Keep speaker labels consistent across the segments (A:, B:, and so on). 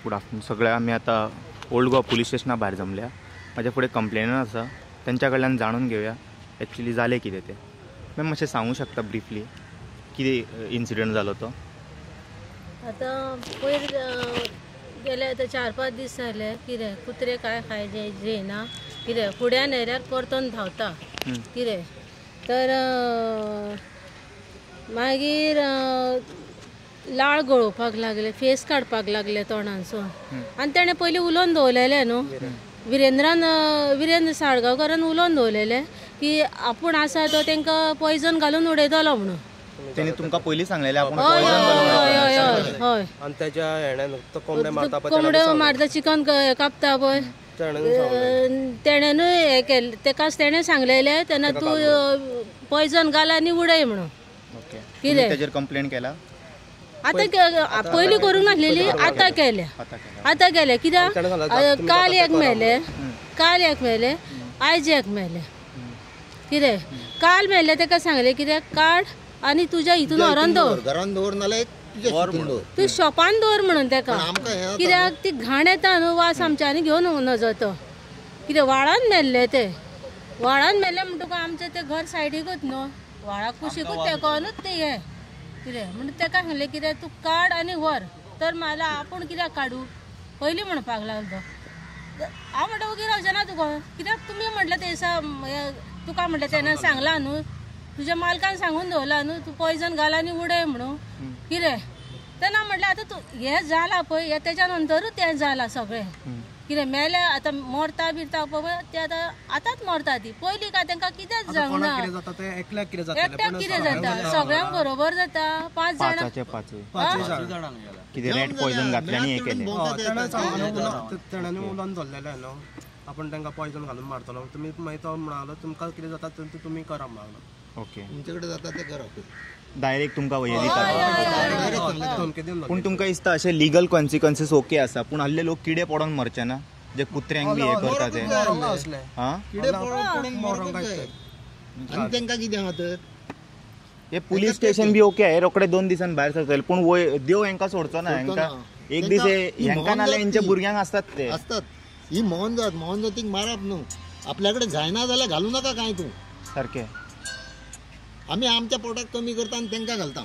A: Good afternoon सगळे आम्ही आता ओल्ड गोवा पुलीस स्टेशना भायर जमल्या. माझ्या फुडें कंप्लेनर आसा, त्यांच्या कडल्यान जाणून घेवया एक्चुअली जालें कितें तें. मॅम मातशें सांगू शकता ब्रिफली कितें इन्सिडंट जालो तो?
B: आतां पयर गेले आतां 4-5 दीस जाले. कितें कुत्रे काय खाय जेयना, कितें फुड्यान येयल्यार परतून धांवता. कितें तर मागीर लाळ गळोवपाक लागले, फेस काडपाक लागले तोंडांसून. आनी तेणें पयलीं उलोवन दवरलेलें न्हू, विरेंद्र साळगांवकारान उलोवन दवरलेलें की आपूण आसा तो तांकां पॉयझन घालून उडयतलो म्हणून.
A: तेणी तुमकां पयलीं सांगलेलें आपूण
B: हय
C: आणि त्याच्या हेण्यान तो कोंबडे मारता पळय,
B: कोंबड्यो मारता, चिकन कापता पळय, तेणेनूय हें केलें. तेकाच तेणें सांगलेलें तेन्ना तूं पॉयझन घाल आनी उडय म्हणून.
A: कितें तेजेर कंप्लेंट केला?
B: आतां पयलीं करूंक नासलेली, आतां केल्या. कित्याक काल एक मेले, आयज एक मेले. कितें काल मेले तेका सांगलें कित्याक काड आनी तुज्या हितून व्हरोन दवर,
D: घरान दवर नाल्यार
B: तूं शॉपान दवर म्हणून तेका. कित्याक ती घाण येता न्हू, वास आमच्यांनी घेवन नजो तो. कितें व्हाळान मेल्ले ते, व्हाळान मेल्ले म्हणटकूच आमचें तें घर सायडीकूच न्हू, व्हाळाक कुशीकूच तेकोनूच ते हे. कितें म्हणून तेका सांगलें कितें तूं काड आनी व्हर. तर मला आपूण कित्याक काडू पयलीं म्हणपाक लागलो. हांव म्हणटा ओगी रावचें ना तुका, कित्याक तुमी म्हटलें ते दिसा तुका म्हटलें तेन्ना सांगलां न्हू, तुज्या मालकान सांगून दवरला न्हू तूं पॉयझन घाल आनी उडय म्हणून. कितें तेन्ना म्हटलें आतां तूं हें जाला पळय, हें तेच्या नंतरूच तें जाला सगळें. कितें मेले आतां मरता बिरता पळय ते आतांच मरता. ती पयलीं काय तांकां कितेंच जावंक ना. एकट्याक कितें जाता, सगळ्यांक बरोबर जाता. 5 जाणां
A: कितें रेड पॉयझन घातलें आनी हें केलें.
C: तेणें उलोवन दवरलेलें न्हू, आपण तांकां पॉयझन घालून मारतलो. तुमी मागीर तो म्हणालो तुमकां कितें जाता तें तुमी करा म्हणलो.
A: ओके,
D: तुमचे कडेन जाता तें करा.
A: डायरेक्ट तुमकां वयर दिता. पूण तुमकां दिसता अशें लिगल कॉन्सिक्वन्सीस ओके आसा, पूण हल्ले लोक किडे पडोन मरचे ना जे कुत्र्यांक बी हे करता ते?
D: किडे पडोन आनी तांकां कितें आहा तर
A: हे पुलीस स्टेशन बी ओके आहे, रोखडे 2 दिसान भायर सरतले, पूण देव हेंकां सोडचो ना. हेंकां एक दीस हेंकां नाल्यार हेंच्या भुरग्यांक आसतात ते
D: आसतात. ही मोहन जातीक मारप न्हू. आपल्या कडेन जायना जाल्यार घालू नाका कांय तूं.
A: सारकें. आमी
D: आमच्या पोटाक कमी करता आनी तांकां घालता.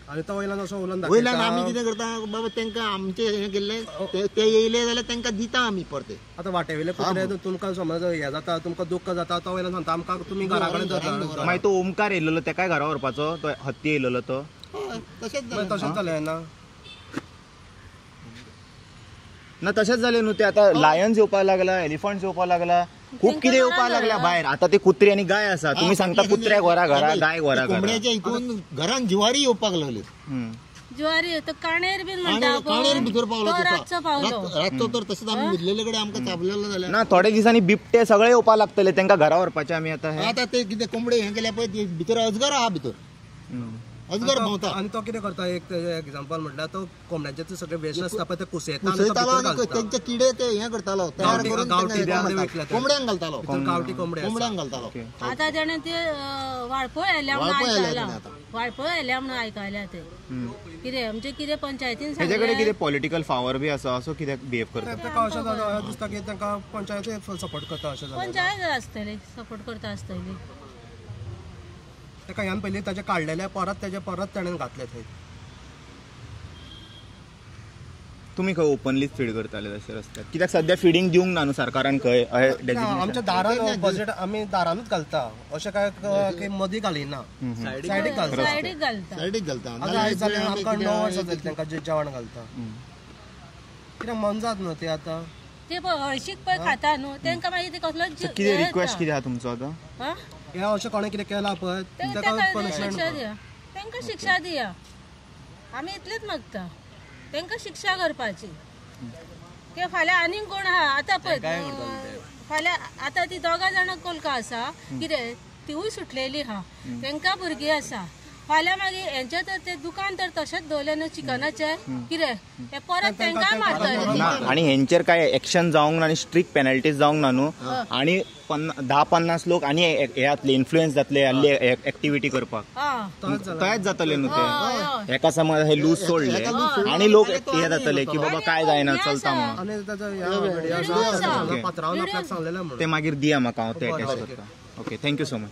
C: आनी तो वयल्यान असो उलोवन
D: वयल्यान आमी कितें करता बाबा, तांकां आमचें हें केल्लें ते येयले जाल्यार तांकां दिता आमी परते.
C: आतां वाटेवेले कुत्रे तुमकां समज हें जाता, तुमकां दुख्ख जाता, तो वयल्यान सांगता आमकां तुमी घरा कडेन धरता.
A: मागीर तो ओमकार येयलेलो तेकाय घरा व्हरपाचो, तो हत्ती येयलेलो तो.
C: तशेंच जालें
A: ना तशेंच जालें न्हू. ते आतां लायन्स येवपाक लागला, एलिफंट्स येवपाक लागला, खूब कितें येवपाक लागल्या भायर. आतां ते कुत्रे आनी गाय आसा, तुमी सांगता कुत्र्याक व्हरा घरा, गाय व्हरा घरा.
D: कोंबड्याच्या हितून घरान जिवारी येवपाक लागले.
B: ज्वारी तो काणेर बीन म्हणटा,
D: काणेर भितर पावलो
B: रातचो
D: तर तसंच आमी न्हिदलेले कडेन आमकां चाबलेलो जाल्यार
A: ना. थोडे दिसांनी बिबटे सगळे येवपाक लागतले, तांकां घरा व्हरपाचे आमी. आतां
D: ते कितें कोंबडे हें केल्या पळय भितर अजगर आहा, भितर अजगर भोंवता.
C: आनी तो कितें करता, एक एक्झाम्पल म्हटल्यार तो कोंबड्याचे ते सगळे वेस्ट आसता पळय ते कुसयतालो
D: आनी तेंचे किडे ते हें करतालो, तयार करून कोंबड्यांक घालतालो,
C: गांवठी कोंबड्यांक
D: घालतालो.
B: आतां तेणें ते वाळपय येयल्या म्हणून आयकल्या ते. कितें आमचे कितें पंचायतीन
A: तेजे कडेन कितें पॉलिटिकल पावर बी आसा, असो कित्याक बिहेव करता?
C: ताका अशें दिसता की तांकां पंचायती सपोर्ट करता. अशें
B: पंचायत आसतली सपोर्ट करता आसतली.
C: ताका ह्यान पयलीं ताजे काडलेले परत ताणें घातले थंय.
A: तुमी खंय ओपनलीच फीड करताले तशें रस्त्यार? कित्याक सद्या फिडींग दिवंक ना न्हू सरकारान खंय
C: आमच्या दारान बजेट आमी दारानूच घालता, अशें काय मदीं घालिना, सायडीक घालता. आयज जाल्यार आमकां 9 वर्सां जालीं तांकां जेवण घालता. कित्याक मन जात न्हू ते आतां
B: ते हळशीक पळय खाता न्हू, तांकां मागीर ते कसलो
A: कितें रिक्वेस्ट कितें आहा तुमचो आतां?
C: हें अशें कोणें कितें केलां पळय ताका पनिशमेंट दिया,
B: तांकां शिक्षा दिया. आमी इतलेंच मागता, तांकां शिक्षा करपाची. ते फाल्यां आनीक कोण आहा आतां पळय, फाल्यां आतां ती 2 जाणां कोलका आसा, कितें तिवूय सुटलेली आहा, तांकां भुरगीं आसा. फाल्यां मागीर हेंचे तर ते दुकान तर तशेंच दवरले न्हू चिकनाचे कितें ते परत तांकांय मारतले
A: ना आणि हेंचेर काय एक्शन जावंक ना आणि स्ट्रिक्ट पेनल्टीज जावंक ना न्हू आणि 10-50 लोक आणि हे जातले इन्फ्लुएन्स जातले आसले एक्टिविटी करपाक तयाच जातले न्हू ते एका समज हे लूज सोडले आणि लोक हे जातले की बाबा काय जायना चलता म्हणून
C: आणि त्याचं पत्रावून आपल्याक सांगलेलं म्हणून
A: ते मागीर दिया म्हाका हांव ते अटॅच करता ओके थँक्यू सो मच